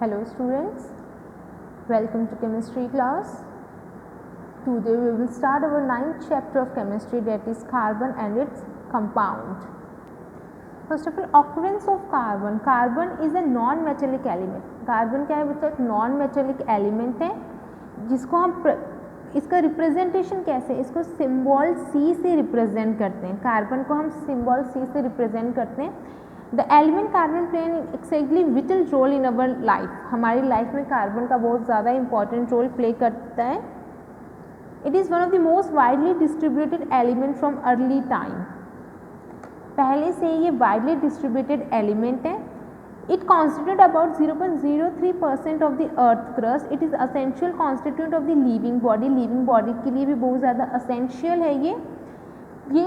Hello students, welcome to chemistry class. Today we will start our 9th chapter of chemistry, that is carbon and its compound. First of all, occurrence of carbon. Carbon is a non-metallic element. Carbon क्या है बच्चा? एक non-metallic element है जिसको हम इसका representation कैसे, इसको सिंबल C से रिप्रेजेंट करते हैं. कार्बन को हम सिंबल C से रिप्रेजेंट करते हैं. The element carbon play an exactly vital role in our life. हमारी लाइफ में कार्बन का बहुत ज़्यादा इंपॉर्टेंट रोल प्ले करता है. It is one of the most widely distributed element from early time. पहले से ये वाइडली डिस्ट्रीब्यूटेड एलिमेंट है. It constitute about 0.03% of the earth crust. It is essential constituent of the living body. Living body के लिए भी बहुत ज़्यादा essential है ये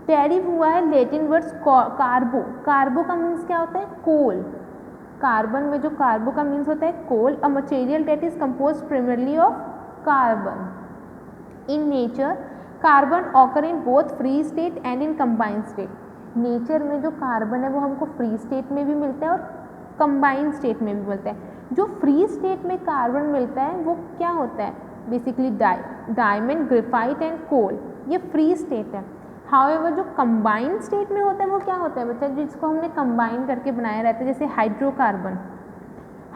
डेरिव हुआ है लैटिन वर्ड्स कार्बो. कार्बो का मीन्स क्या होता है? कोल. कार्बन में जो कार्बो का मीन्स होता है coal. A material that is compose primarily of carbon. In nature carbon occur in both free state and in combined state. Nature में जो कार्बन है वो हमको फ्री स्टेट में भी मिलता है और कंबाइंड स्टेट में भी मिलता है. जो फ्री स्टेट में कार्बन मिलता है वो क्या होता है? Basically diamond, graphite and coal, ये फ्री स्टेट है. हाउएवर जो कंबाइंड स्टेट में होता है वो क्या होता है बच्चा? जिसको हमने कंबाइन करके बनाया रहता है, जैसे हाइड्रोकार्बन.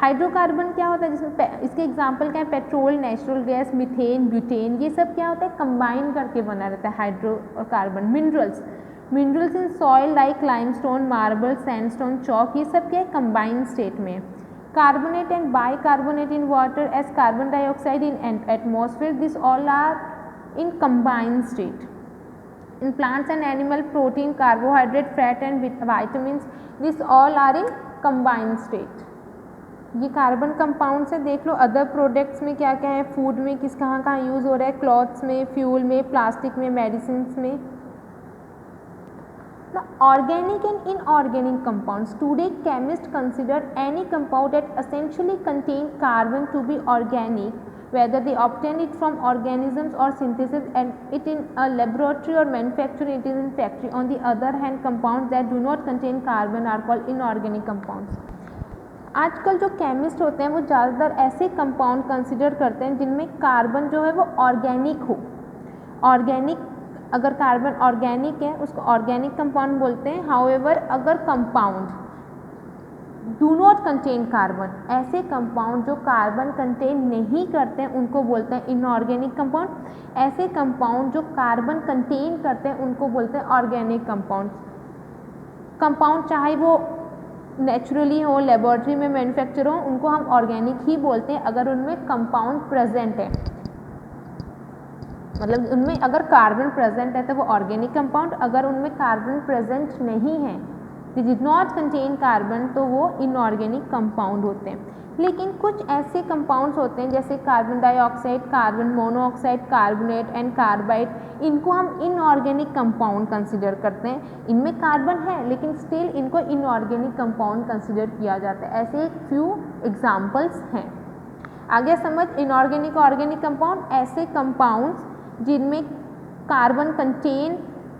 हाइड्रोकार्बन क्या होता है? जिसमें इसके एग्जाम्पल क्या है? Petrol, natural gas, methane, butane, ये सब क्या होता है? कंबाइन करके बना रहता है हाइड्रो और carbon. Minerals in soil like limestone, marble, sandstone, chalk, ये सब क्या है? कंबाइंड स्टेट में. Carbonate and bicarbonate in water as carbon dioxide in atmosphere, this all are in combined state. In plants and animal, protein, carbohydrate, fat and vitamins, this all are in combined state. ये carbon compound से देख लो. Other products में क्या क्या है? Food में किस कहाँ कहाँ यूज़ हो रहा है? क्लॉथ्स में, फ्यूल में, प्लास्टिक में, मेडिसिन्स में. Now, organic and inorganic compounds. Today, chemists consider any compound that essentially contain carbon to be organic, whether they obtain it from organisms or synthesis and it in a laboratory or manufacture it in factory. On the other hand, compounds that do not contain carbon are called inorganic compounds. आजकल जो chemist होते हैं वो ज़्यादातर ऐसे compound consider करते हैं जिनमें कार्बन जो है वो ऑर्गेनिक हो. ऑर्गेनिक, अगर कार्बन ऑर्गेनिक है उसको ऑर्गेनिक कंपाउंड बोलते हैं. हाउएवर अगर compound do not contain carbon, ऐसे कंपाउंड जो कार्बन कंटेन नहीं करते हैं उनको बोलते हैं इनऑर्गेनिक कंपाउंड. ऐसे कंपाउंड जो कार्बन कंटेन करते हैं उनको बोलते हैं ऑर्गेनिक कंपाउंड. कंपाउंड चाहे वो नेचुरली हो, लेबोरेटरी में मैन्युफैक्चर हो, उनको हम ऑर्गेनिक ही बोलते हैं अगर उनमें कंपाउंड प्रेजेंट है. मतलब उनमें अगर कार्बन प्रेजेंट है तो वो ऑर्गेनिक कंपाउंड. अगर उनमें कार्बन प्रेजेंट नहीं है, they did not contain carbon, तो वो इनऑर्गेनिक कंपाउंड होते हैं. लेकिन कुछ ऐसे कंपाउंड्स होते हैं जैसे carbon dioxide, carbon monoxide, carbonate and carbide, इनको हम इनऑर्गेनिक कंपाउंड कंसिडर करते हैं. इनमें कार्बन है लेकिन स्टिल इनको इनऑर्गेनिक कंपाउंड कंसिडर किया जाता है. ऐसे एक फ्यू एग्जाम्पल्स हैं. आगे समझ. इनऑर्गेनिक ऑर्गेनिक कंपाउंड, ऐसे कंपाउंड्स जिनमें कार्बन कंटेन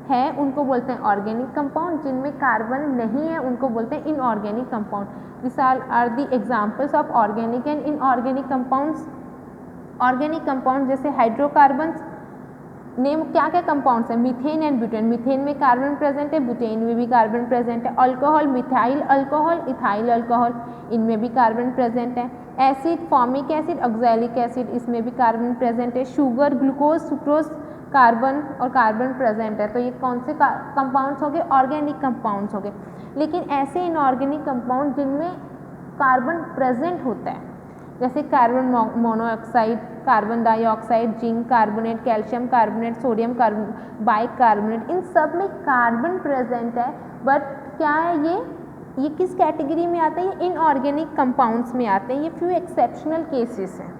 है उनको बोलते हैं ऑर्गेनिक कंपाउंड. जिनमें कार्बन नहीं है उनको बोलते हैं inorganic compound. This are the examples of organic and inorganic compounds. Organic compound जैसे हाइड्रोकार्बन्स, नेम क्या क्या कंपाउंड्स हैं? Methane and butane. मीथेन में कार्बन प्रेजेंट है, ब्यूटेन में भी कार्बन प्रेजेंट है. Alcohol, methyl alcohol, ethyl alcohol, इनमें भी कार्बन प्रेजेंट है. Acid, formic acid, oxalic acid, इसमें भी कार्बन प्रेजेंट है. शुगर, ग्लूकोज, सुक्रोज, कार्बन और कार्बन प्रेजेंट है. तो ये कौन से कंपाउंड्स हो गए? ऑर्गेनिक कंपाउंड्स हो गए. लेकिन ऐसे इनऑर्गेनिक कंपाउंड जिनमें कार्बन प्रेजेंट होता है जैसे carbon monoxide, carbon dioxide, zinc carbonate, calcium carbonate, sodium bicarbonate, इन सब में कार्बन प्रेजेंट है. बट क्या है ये किस कैटेगरी में आते हैं? ये इनऑर्गेनिक कंपाउंड्स में आते हैं. ये फ्यू एक्सेप्शनल केसेस हैं.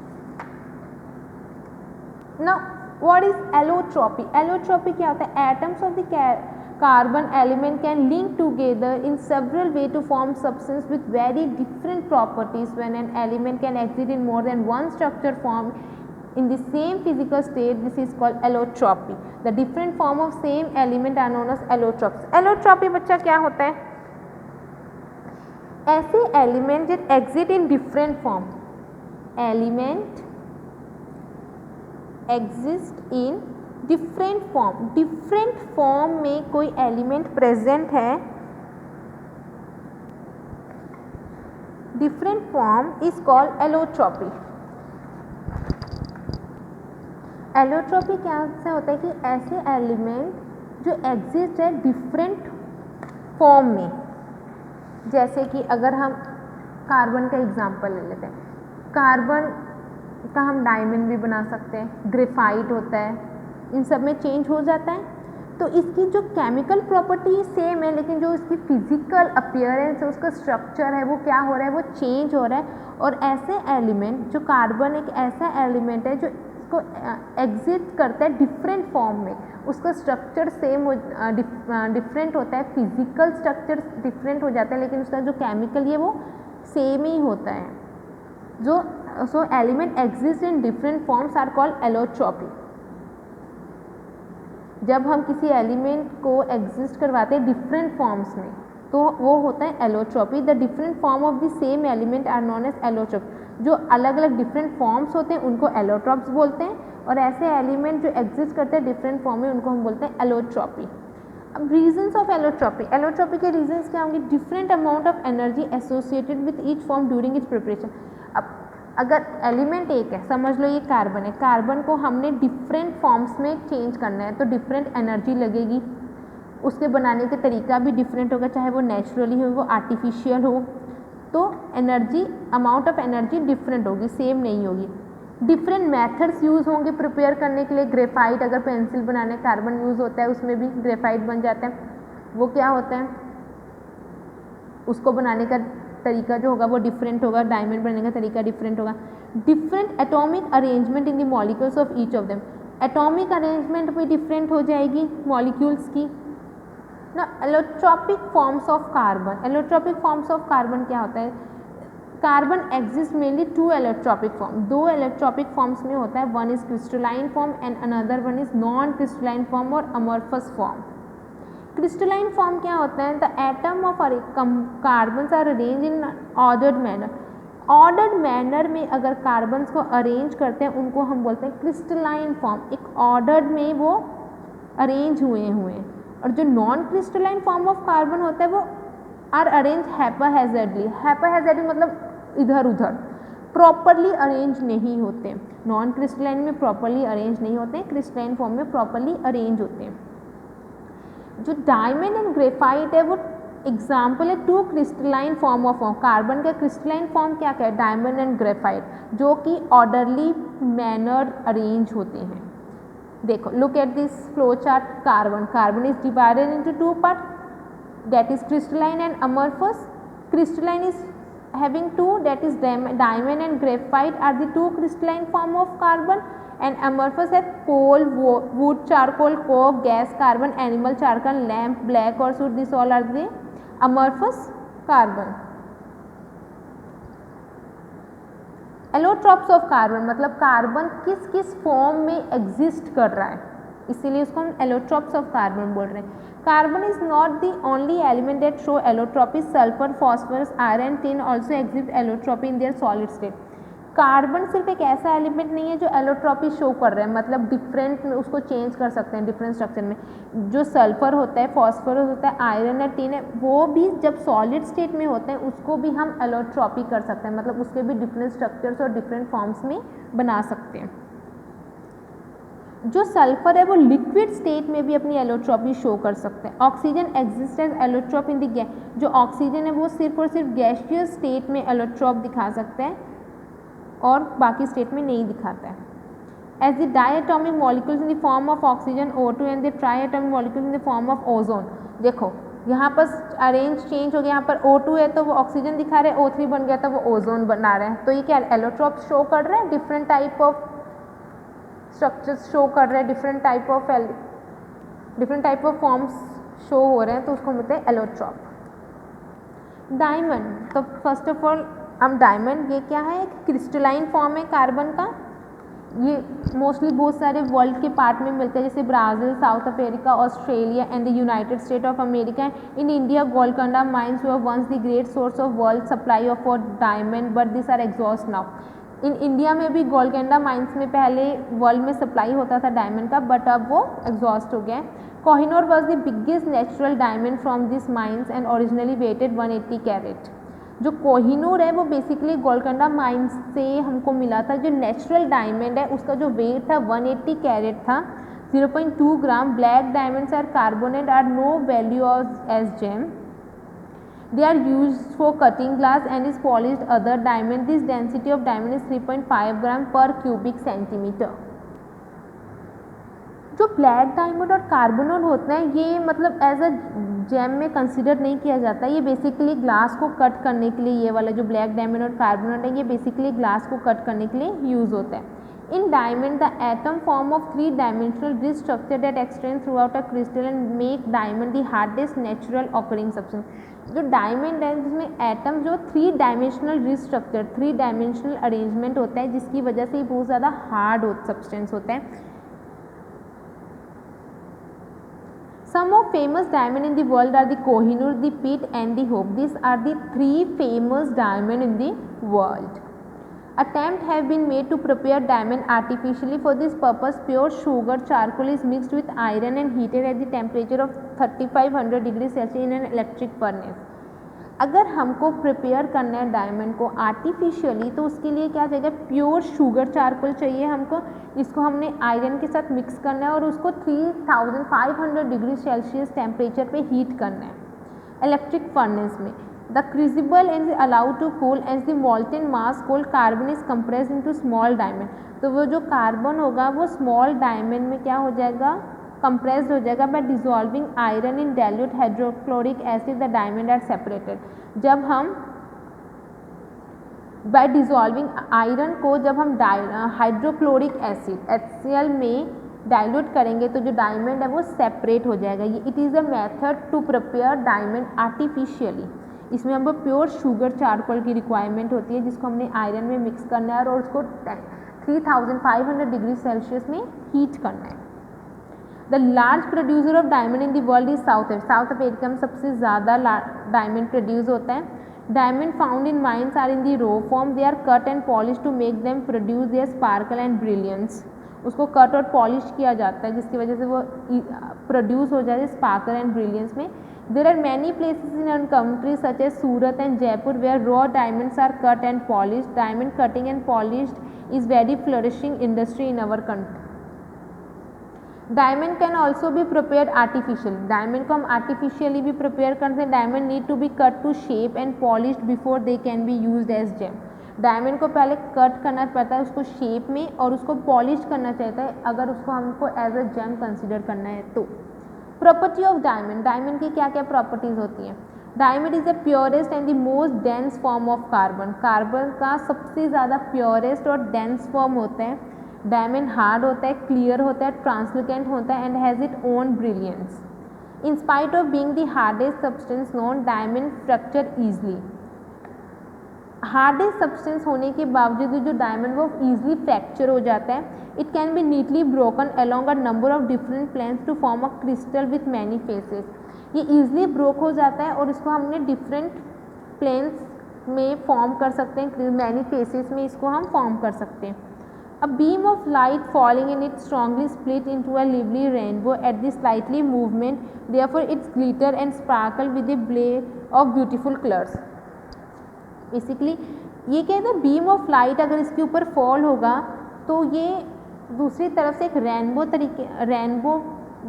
Now what is allotropy? Allotropy क्या होता है? Atoms of the carbon element can link together in several ways to form substance with very different properties. When an element can exist in more than one structure form in the same physical state, this is called allotropy. The different form of same element are known as allotrops. Allotropy बच्चा क्या होता है? ऐसे element that exist in different form, element exist in different form, different form में कोई element present है, different form is called allotropy. Allotropy क्या से होता है कि ऐसे एलिमेंट जो एग्जिस्ट है डिफरेंट फॉर्म में, जैसे कि अगर हम कार्बन का एग्जांपल ले लेते हैं, कार्बन का हम डायमंड भी बना सकते हैं, ग्रेफाइट होता है, इन सब में चेंज हो जाता है। तो इसकी जो केमिकल प्रॉपर्टी सेम है, लेकिन जो इसकी फिजिकल अपीयरेंस है, उसका स्ट्रक्चर है, वो क्या हो रहा है, वो चेंज हो रहा है। और ऐसे एलिमेंट, जो कार्बन एक ऐसा एलिमेंट है जो इसको एग्जिस्ट करता है डिफरेंट फॉर्म में, उसका स्ट्रक्चर सेम डिफरेंट होता है, फिजिकल स्ट्रक्चर डिफरेंट हो जाता है, लेकिन उसका जो केमिकल है वो सेम ही होता है। जो so element exist in different forms are called allotropy. जब हम किसी एलिमेंट को एग्जिस्ट करवाते हैं डिफरेंट फॉर्म्स में, तो वो होता है allotropy. The different form of the same element are known as allotrope. जो अलग अलग डिफरेंट फॉर्म्स होते हैं उनको एलोट्रॉप्स बोलते हैं, और ऐसे एलिमेंट जो एग्जिस्ट करते हैं डिफरेंट फॉर्म में उनको हम बोलते हैं एलोट्रॉपी। अब रीजंस ऑफ एलोट्रॉपी, एलोट्रॉपी के रीजंस क्या होंगे, different amount of energy associated with each form during its preparation. अब अगर एलिमेंट एक है, समझ लो ये कार्बन है, कार्बन को हमने डिफरेंट फॉर्म्स में चेंज करना है, तो डिफरेंट एनर्जी लगेगी, उसके बनाने का तरीका भी डिफरेंट होगा, चाहे वो नेचुरली हो वो आर्टिफिशियल हो, तो energy, amount of energy different होगी, सेम नहीं होगी। डिफरेंट मेथड्स यूज़ होंगे प्रिपेयर करने के लिए। ग्रेफाइट, अगर पेंसिल बनाने कार्बन यूज़ होता है, उसमें भी ग्रेफाइट बन जाता है, वो क्या होता है, उसको बनाने का तरीका जो होगा वो डिफरेंट होगा, डायमंड बनने का तरीका डिफरेंट होगा। Different atomic arrangement in the molecules of each of them, atomic arrangement भी डिफरेंट हो जाएगी मॉलिक्यूल्स की ना। Allotropic forms of carbon, allotropic forms of carbon क्या होता है, carbon exist mainly two allotropic form, दो एलोट्रॉपिक फॉर्म्स में होता है, one is crystalline form and another one is non crystalline form और अमorphous फॉर्म। क्रिस्टलाइन फॉर्म क्या होता है, the atom of carbons are arrange in ordered manner, ordered manner में अगर कार्बन्स को अरेंज करते हैं उनको हम बोलते हैं क्रिस्टलाइन फॉर्म, एक ऑर्डर्ड में वो अरेंज हुए हैं। और जो non crystalline form of carbon होता है वो आर अरेंज हैपाहैज़र्डली, हैपाहैज़र्डली मतलब इधर उधर, प्रॉपरली अरेंज नहीं होते। नॉन क्रिस्टलाइन में प्रॉपरली अरेंज नहीं होते, क्रिस्टलाइन फॉर्म में प्रॉपरली अरेंज होते हैं। जो डायमंड एंड ग्रेफाइट है वो एग्जाम्पल है to crystalline form of carbon का क्रिस्टलाइन फॉर्म क्या क्या है, डायमंड एंड ग्रेफाइट, जो कि ऑर्डरली मैनर अरेंज होते हैं। देखो, look at this flow chart, carbon, carbon is divided into two part, that is crystalline and amorphous. Crystalline is having two, that is diamond and graphite are the two crystalline form of carbon, and amorphous have coal, wood, charcoal, coke, gas, carbon, animal charcoal, lamp, black or soot, this all are the amorphous carbon. Allotropes of carbon मतलब carbon किस किस form में exist कर रहा है, इसीलिए उसको हम एलोट्रॉप्स ऑफ कार्बन बोल रहे हैं। Carbon is not the only element that show allotropy, sulphur, phosphorus, iron, tin also exist allotropy in their solid state. Carbon सिर्फ एक ऐसा एलिमेंट नहीं है जो एलोट्रॉपी शो कर रहे हैं, मतलब डिफरेंट उसको चेंज कर सकते हैं डिफरेंट स्ट्रक्चर में। जो सल्फर होता है, फॉस्फोरस होता है, आयरन है, टिन है, वो भी जब सॉलिड स्टेट में होते हैं उसको भी हम एलोट्रॉपी कर सकते हैं, मतलब उसके भी डिफरेंट स्ट्रक्चर्स और डिफरेंट फॉर्म्स में बना सकते हैं। जो सल्फर है वो लिक्विड स्टेट में भी अपनी एलोट्रॉपी शो कर सकते हैं। Oxygen exist as allotrope in the gas, जो ऑक्सीजन है वो सिर्फ और सिर्फ गैसियस स्टेट में एलोट्रॉप दिखा सकता है और बाकी स्टेट में नहीं दिखाता है। As the diatomic molecules in the form of oxygen O2 and the triatomic molecules in the form of ozone. देखो यहाँ पर अरेंज चेंज हो गया, यहाँ पर O2 है तो वो ऑक्सीजन दिखा रहे हैं, O3 बन गया तो वो ओजोन बना रहे हैं। तो ये क्या एलोट्रॉप शो कर रहे हैं, different type of structures show कर रहे हैं, different type of forms show हो रहे हैं, तो उसको बोलते हैं एलोट्रॉप। डायमंड, तो फर्स्ट ऑफ ऑल हम डायमंड, ये क्या है, एक क्रिस्टलाइन फॉर्म है कार्बन का। ये मोस्टली बहुत सारे वर्ल्ड के पार्ट में मिलते हैं, जैसे Brazil, South Africa, Australia and the United State of America. In India Golconda mines were once the great source of world supply of for diamond but this are exhaust now. In India में भी Golconda mines में पहले world में supply होता था diamond का, but अब वो एग्जॉस्ट हो गया. Kohinoor was the biggest natural diamond from this mines and originally weighted 180 carat. जो कोहिनूर है वो बेसिकली गोलकोंडा माइंस से हमको मिला था. जो नेचुरल डायमंड है उसका जो वेट था 180 कैरेट था, 0.2 gram. Black diamonds are carbonate are no value as gem. They are used for cutting glass and is polished other diamond. This density of diamond is 3.5 gram per cubic centimeter. जो black diamond और carbonate होते हैं ये मतलब as a GeM में consider नहीं किया जाता. ये बेसिकली ग्लास को कट करने के लिए, ये वाला जो ब्लैक डायमंड और कार्बोनेट है ये बेसिकली ग्लास को कट करने के लिए यूज़ होता है. In diamond, the atom form of three-dimensional grid structure that extends throughout a crystal and make diamond the hardest natural occurring substance. जो डायमंड है जिसमें एटम जो 3 dimensional grid structure, 3 dimensional arrangement होता है जिसकी वजह से बहुत ज़्यादा हार्ड सब्सटेंस होता है. Some of famous diamond in the world are the Kohinoor, the Pitt and the Hope. These are the 3 famous diamond in the world. Attempts have been made to prepare diamond artificially. For this purpose, pure sugar charcoal is mixed with iron and heated at the temperature of 3500 degrees Celsius in an electric furnace. अगर हमको prepare करना है diamond को artificially तो उसके लिए क्या चाहिए, प्योर शुगर चारकोल चाहिए हमको, जिसको हमने आयरन के साथ मिक्स करना है और उसको 3500 डिग्री सेल्सियस टेम्परेचर पे हीट करना है इलेक्ट्रिक फर्नेस में. The crucible is allowed to cool as the molten mass cold carbon is compressed into small diamond. तो वो जो कार्बन होगा वो स्मॉल डायमंड में क्या हो जाएगा, कंप्रेस्ड हो जाएगा. By dissolving iron in dilute hydrochloric acid the diamond are separated. जब हम बाय डिजॉल्विंग आयरन को जब हम हाइड्रोक्लोरिक एसिड HCl में डाइल्यूट करेंगे तो जो डायमंड है वो सेपरेट हो जाएगा. ये it is a method to prepare diamond artificially. इसमें हमको प्योर शुगर चारकोल की रिक्वायरमेंट होती है जिसको हमने आयरन में मिक्स करना है और उसको 3500 डिग्री सेल्सियस में हीट करना है. The large producer of diamond in the world is South Africa में सबसे ज़्यादा डायमंड प्रोड्यूस होता है. Diamond found in mines are in the raw form. They are cut and polish to make them produce their sparkle and brilliance. उसको cut और polish किया जाता है जिसकी वजह से वो प्रोड्यूस हो जाए स्पार्कल एंड ब्रिलियंस में. There are many places in our country such as Surat and Jaipur where raw diamonds are cut and polished. Diamond cutting and polished is very flourishing industry in our country. Diamond can also be prepared artificially. Diamond को हम artificially भी prepare करते हैं. Diamond need to be cut to shape and polished before they can be used as gem. Diamond को पहले cut करना पड़ता है उसको शेप में और उसको पॉलिश करना चाहता है अगर उसको हमको एज अ जेम कंसिडर करना है तो. Property of diamond. डायमंड की क्या क्या प्रॉपर्टीज़ होती हैं. Diamond is the purest and the most dense form of carbon. Carbon का सबसे ज़्यादा प्योरेस्ट और डेंस फॉर्म होता है. डायमंड हार्ड होता है, क्लियर होता है, ट्रांसलुकेंट होता है and has it own brilliance. In spite of being the hardest substance known diamond fracture easily. Hardest substance होने के बावजूद जो डायमंड वो ईजिली फ्रैक्चर हो जाता है. It can be neatly broken along a number of different planes to form a crystal with many faces. ये easily broke हो जाता है और इसको हमने डिफरेंट प्लेन्स में फॉर्म कर सकते हैं, मैनी फेसेस में इसको हम फॉर्म कर सकते हैं. A beam of light falling in it strongly split into a lively rainbow at the slightly movement therefore it's glitter and sparkle with the blade of beautiful colours. Basically ये क्या है, beam of light अगर इसके ऊपर fall होगा तो ये दूसरी तरफ से एक rainbow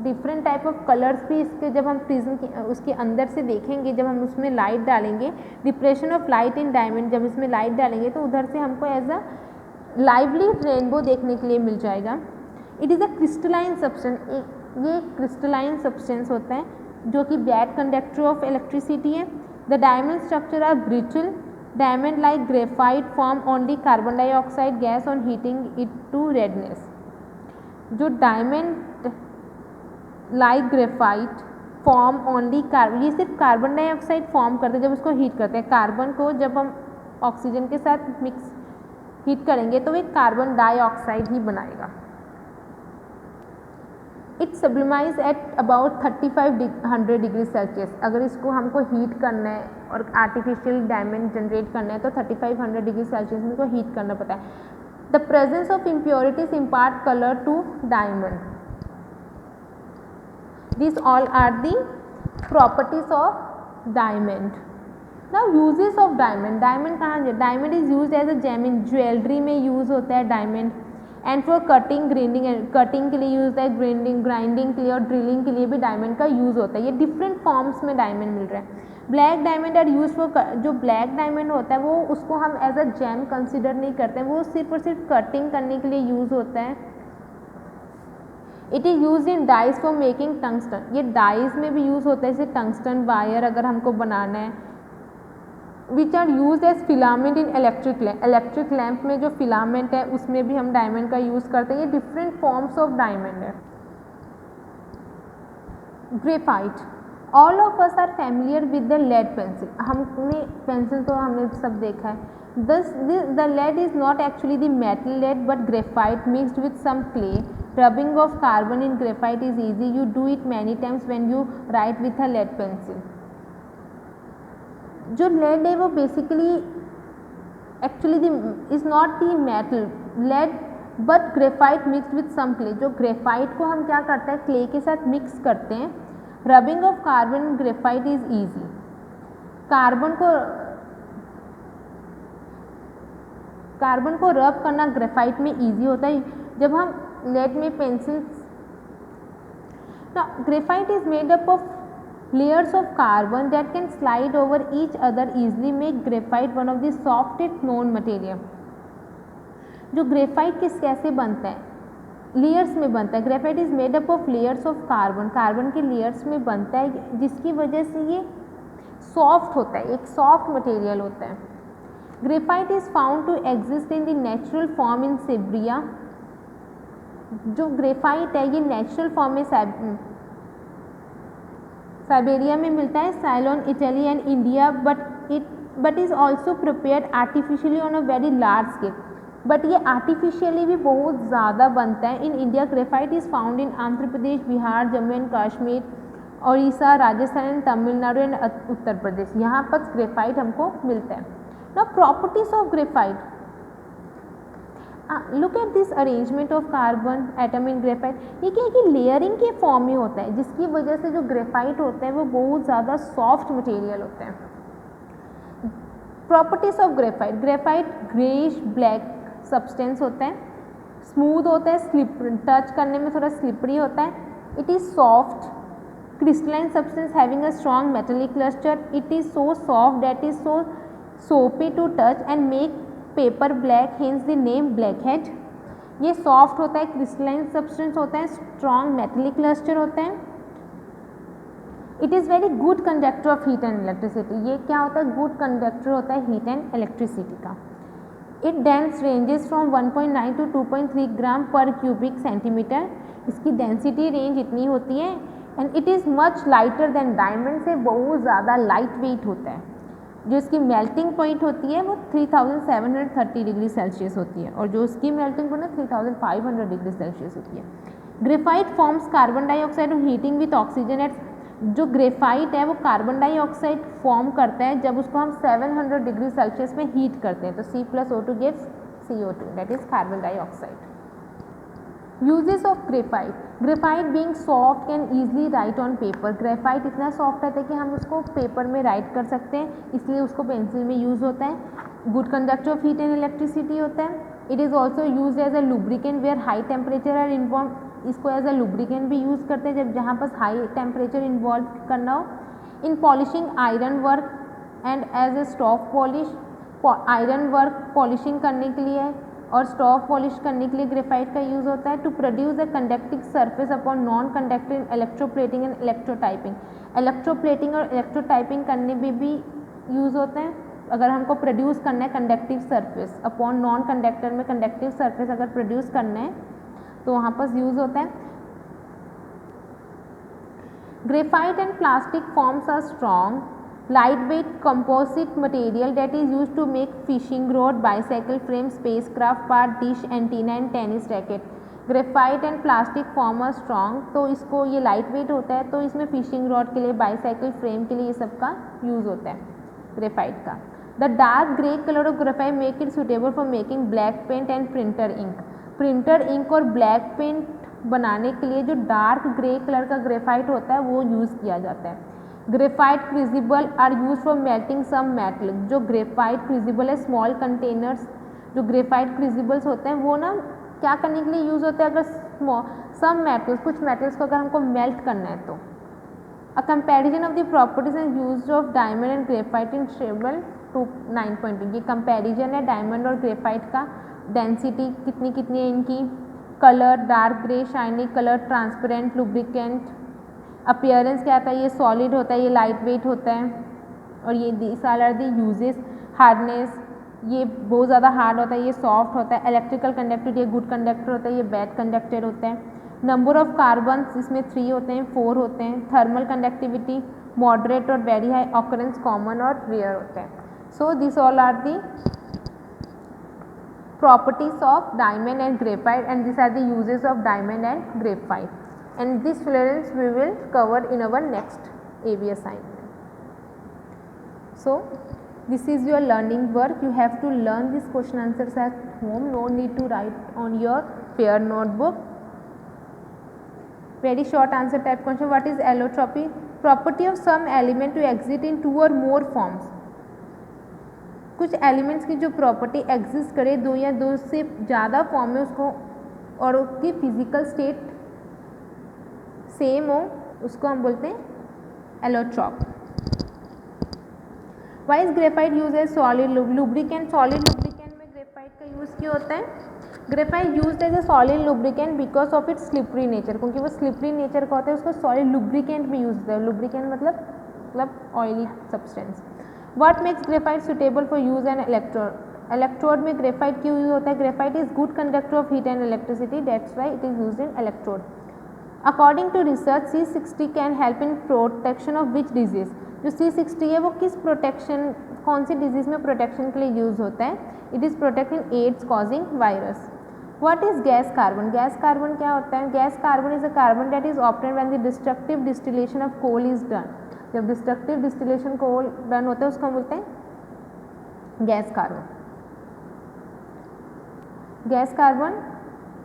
different type of colours भी इसके जब हम प्रिज्म उसके अंदर से देखेंगे, जब हम उसमें लाइट डालेंगे, reflection of light in diamond, जब इसमें लाइट डालेंगे तो उधर से हमको एज अ लाइवली रेनबो देखने के लिए मिल जाएगा. It is a crystalline substance. ये क्रिस्टलाइन सब्सटेंस होता है जो कि बैड कंडक्टर ऑफ इलेक्ट्रिसिटी है. The diamond structure are brittle. Diamond like graphite form only carbon dioxide gas on heating it to redness. जो diamond like graphite form only ये सिर्फ carbon dioxide form करते हैं जब उसको हीट करते हैं. कार्बन को जब हम ऑक्सीजन के साथ मिक्स हीट करेंगे तो ये कार्बन डाइऑक्साइड ही बनाएगा। It sublimise at about 3500 degree Celsius. अगर इसको हमको हीट करना है और आर्टिफिशियल डायमंड जनरेट करना है तो 3500 डिग्री सेल्सियस में इसको हीट करना पड़ता है। The presence of impurities impart colour to diamond. This all are the properties of diamond. Now uses of diamond. Diamond कहाँ है? Diamond is use as a gem in jewellery में use होता है diamond, and for cutting grinding, cutting के लिए use होता है, grinding के लिए और ड्रिलिंग के लिए भी डायमंड का यूज़ होता है। ये डिफरेंट फॉर्म्स में डायमंड मिल रहा है। Black diamond are use for, जो ब्लैक डायमंड होता है वो उसको हम एज अ जेम कंसिडर नहीं करते हैं, वो सिर्फ और सिर्फ कटिंग करने के लिए यूज़ होता है। It is use in dies for making tungsten. ये डाइज में भी यूज़ होता है, जैसे टंगस्टन वायर अगर हमको बनाना है। Which are use as filament in electric lamp. Electric lamp में जो फिलामेंट है उसमें भी हम डायमंड का यूज़ करते हैं। ये डिफरेंट फॉर्म्स ऑफ डायमंड है। Graphite. All of us are familiar with the lead pencil. हमने पेंसिल तो हमने सब देखा है। द lead is not actually the metal lead but graphite mixed with some clay. Rubbing of carbon in graphite is easy. You do it many times when you write with a lead pencil. जो lead है वो basically actually is not the metal lead but graphite mixed with some clay. जो graphite को हम क्या करते हैं, clay के साथ mix करते हैं। Rubbing of carbon in graphite is easy. Carbon को रब करना ग्रेफाइट में इजी होता है जब हम लेड में pencil. Graphite is made up of layers of carbon that can slide over each other easily make graphite one of the softest known material. जो ग्रेफाइट कैसे बनता है, लेयर्स में बनता है। Graphite is made up of layers of carbon, carbon के layers में बनता है जिसकी वजह से ये सॉफ्ट होता है, एक सॉफ्ट मटेरियल होता है। Graphite is found to exist in the natural form in Siberia. जो ग्रेफाइट है ये नेचुरल फॉर्म में साइबेरिया में मिलता है, Ceylon, Italy and India, but is also prepared artificially on a very large scale. But ये आर्टिफिशियली भी बहुत ज़्यादा बनता है। In India graphite is found in Andhra Pradesh, Bihar, Jammu and Kashmir, Orissa, Rajasthan and Tamil Nadu and Uttar Pradesh. यहाँ पर ग्रेफाइट हमको मिलता है। Now properties of graphite. Look at this arrangement of carbon atom in graphite. ये क्या है कि लेयरिंग के फॉर्म में होता है जिसकी वजह से जो ग्रेफाइट होता है वो बहुत ज़्यादा सॉफ्ट मटेरियल होता है। Properties of graphite. Graphite greyish black substance होता है, स्मूथ होता है, टच करने में थोड़ा स्लिपरी होता है। It is soft crystalline substance having a strong metallic cluster. It is so soft that is so soapy to touch and make paper black, hence the name blackhead. ये soft होता है, crystalline substance होता है, strong metallic cluster होता है। It is very good conductor of heat and electricity. ये क्या होता है, गुड कंडक्टर होता है हीट एंड इलेक्ट्रिसिटी का। It dense ranges from 1.9 to 2.3 ग्राम पर क्यूबिक सेंटीमीटर। इसकी डेंसिटी रेंज इतनी होती है। And it is much lighter than diamond, से बहुत ज़्यादा लाइट वेट होता है। जो इसकी मेल्टिंग पॉइंट होती है वो 3730 डिग्री सेल्सियस होती है, और जो इसकी मेल्टिंग पॉइंट है 3500 डिग्री सेल्सियस होती है। ग्रेफाइट फॉर्म्स कार्बन डाइऑक्साइड और हीटिंग विथ ऑक्सीजन एट। जो ग्रेफाइट है वो कार्बन डाइऑक्साइड फॉर्म करता है जब उसको हम 700 डिग्री सेल्सियस में हीट करते हैं, तो C+O2 gives CO2, that is carbon dioxide. Uses of graphite. Graphite being soft can easily right on paper. Graphite इतना सॉफ्ट रहता है कि हम उसको पेपर में राइट कर सकते हैं, इसलिए उसको पेंसिल में यूज़ होता है। Good conductor of heat and electricity होता है। It is also use as a lubricant where high temperature are involve. इसको एज अ लुब्रिकेंट भी यूज़ करते हैं जब जहाँ पर हाई टेम्परेचर इन्वॉल्व करना हो। In polishing iron work and as a stove polish. Iron work polishing करने के लिए और स्टॉफ पॉलिश करने के लिए ग्रेफाइट का यूज़ होता है। To produce a conducting surface upon non conducting electroplating and electrotyping. Electroplating और इलेक्ट्रोटाइपिंग करने में भी यूज़ होते हैं। अगर हमको प्रोड्यूस करना है conductive surface upon non conductor में कंडक्टिव सरफेस अगर प्रोड्यूस करना है तो वहाँ पर यूज़ होता है। Graphite and plastic forms are strong lightweight composite material that is used to make fishing rod, bicycle frame, spacecraft part, dish, antenna and tennis racket. Graphite and plastic form are strong, तो इसको ये light weight होता है, तो इसमें fishing rod के लिए, bicycle frame के लिए ये सब का यूज़ होता है ग्रेफाइट का. The dark grey colour of graphite make it suitable for making black paint and printer ink. Printer ink और ब्लैक पेंट बनाने के लिए जो डार्क ग्रे कलर का ग्रेफाइट होता है वो यूज़ किया जाता है. Graphite crucible are use for melting some metal. जो ग्रेफाइट क्रूसिबल है, स्मॉल कंटेनर्स जो ग्रेफाइट क्रूसिबल्स होते हैं वो ना क्या करने के लिए यूज़ होते हैं, अगर सम मेटल्स, कुछ मेटल्स को अगर हमको मेल्ट करना है तो. A comparison of the properties and use of diamond and graphite in table 9.2. ये कंपैरिजन है डायमंड और ग्रेफाइट का. डेंसिटी कितनी कितनी है इनकी, colour dark grey, shiny colour, transparent, lubricant, appearance क्या आता है, ये सॉलिड होता है, ये लाइट वेट होता है, और ये this are the uses. Hardness, ये बहुत ज़्यादा हार्ड होता है, ये सॉफ्ट होता है. इलेक्ट्रिकल कंडक्टिविटी, ये गुड कंडक्टर होता है, ये बैड कंडक्टर होता है. नंबर ऑफ कार्बन इसमें 3 होते हैं, 4 होते हैं. थर्मल कंडक्टिविटी मॉडरेट और वेरी हाई, ऑकरेंस कॉमन और रेयर होता है. So this all are the properties of diamond and graphite, and these are the uses of diamond and graphite, and this students we will cover in our next AB assignment. So this is your learning work. You have to learn these question answers at home. No need to write on your fair notebook. Very short answer type question. What is allotropy? Property of some element to exist in 2 or more forms. कुछ elements की जो property exist करे 2 या 2 से ज़्यादा form में उसको, और उसकी फिजिकल स्टेट सेम हो, उसको हम बोलते हैं allotrope. Why is graphite use as solid lubricant. Solid lubricant में ग्रेफाइट का यूज़ क्यों होता है? Graphite use as a solid lubricant because of its slippery nature. क्योंकि वो स्लिपरी नेचर का होता है, उसको सॉलिड लुब्रिकेंट भी यूज होता है. लुब्रिकेंट मतलब oily substance. What makes graphite suitable for use an electrode? Electrode में ग्रेफाइट क्यों यूज होता है? Graphite is good conductor of heat and electricity, that's why it is use in electrode. According to research C60 can help in protection of which disease. जो C60 है वो किस protection, कौन सी disease में protection के लिए यूज होता है? It is protecting AIDS causing virus. What is gas carbon? Gas carbon क्या होता है? Gas carbon is a carbon that is obtained when the destructive distillation of coal is done. जब destructive distillation coal done होता है उसको हम बोलते हैं गैस कार्बन. गैस कार्बन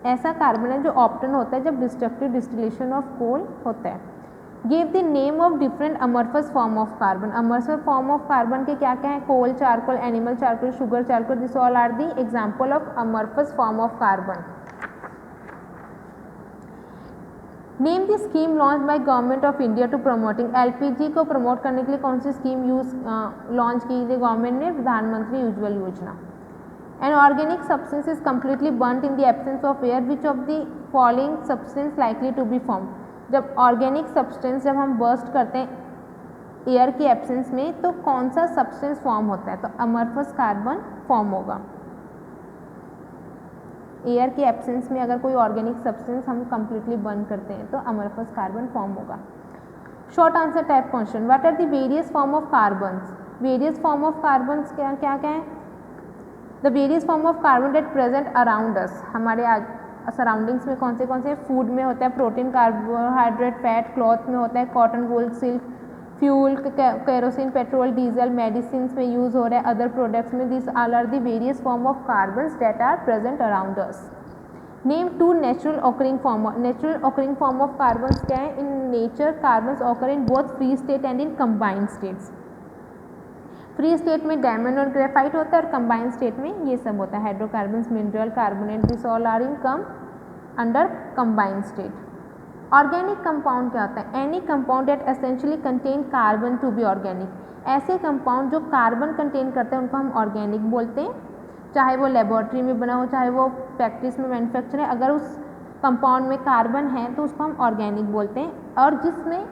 ऐसा कार्बन है जो ऑप्टेन होता है जब डिस्ट्रक्टिव डिस्टिलेशन ऑफ कोल होता है. Give the name of different amorphous form of carbon. Amorphous form of carbon के क्या क्या है? Coal charcoal, animal charcoal, sugar charcoal. This all are the example of amorphous form of carbon. Name the scheme launch by government of India to promoting. LPG को promote करने के लिए कौन सी scheme launch की थी गवर्नमेंट ने? Pradhan Mantri Ujjwala Yojana. An organic substance is completely burned in the absence of air, which of the following substance likely to be form. जब organic substance जब हम बर्स्ट करते हैं एयर की एब्सेंस में, तो कौन सा सब्सटेंस फॉर्म होता है? तो अमरफस कार्बन फॉर्म होगा. एयर के एब्सेंस में अगर कोई ऑर्गेनिक सब्सटेंस हम कंप्लीटली बर्न करते हैं तो अमरफस कार्बन फॉर्म होगा. Short answer type question. What are the various form of carbons? Various form of carbons क्या क्या क्या है? The various form of carbon that present around us. हमारे सराउंडिंग्स में कौन से? फूड में होता है प्रोटीन, कार्बोहाइड्रेट, फैट. क्लॉथ में होता है cotton, wool, silk. Fuel, kerosene, petrol, diesel. Medicine में यूज हो रहा है, अदर प्रोडक्ट्स में. This all are the various form of carbons that are present around us. Name 2 natural occurring form. Natural occurring form of carbons क्या है? In nature carbons occur in both free state and in combined states. Free state में diamond और graphite होता है और combined state में ये सब होता है hydrocarbons, mineral, carbonate. This all are in come under combined state. Organic compound क्या होता है? Any compound that essentially contain carbon to be organic. ऐसे कंपाउंड जो कार्बन कंटेन करते हैं उनको हम ऑर्गेनिक बोलते हैं, चाहे वो लेबोरेटरी में बना हो, चाहे वो फैक्ट्रीज में मैन्युफैक्चर है. अगर उस कंपाउंड में कार्बन है तो उसको हम ऑर्गेनिक बोलते हैं, और जिसमें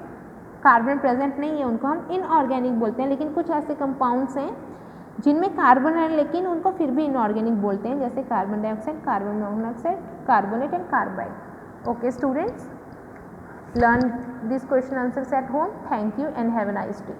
कार्बन प्रेजेंट नहीं है उनको हम इनऑर्गेनिक बोलते हैं. लेकिन कुछ ऐसे कंपाउंड्स हैं जिनमें कार्बन है लेकिन उनको फिर भी इनऑर्गेनिक बोलते हैं, जैसे carbon dioxide, carbon monoxide, carbonate and carbide. Okay students, learn these question answers at home. Thank you and have a nice day.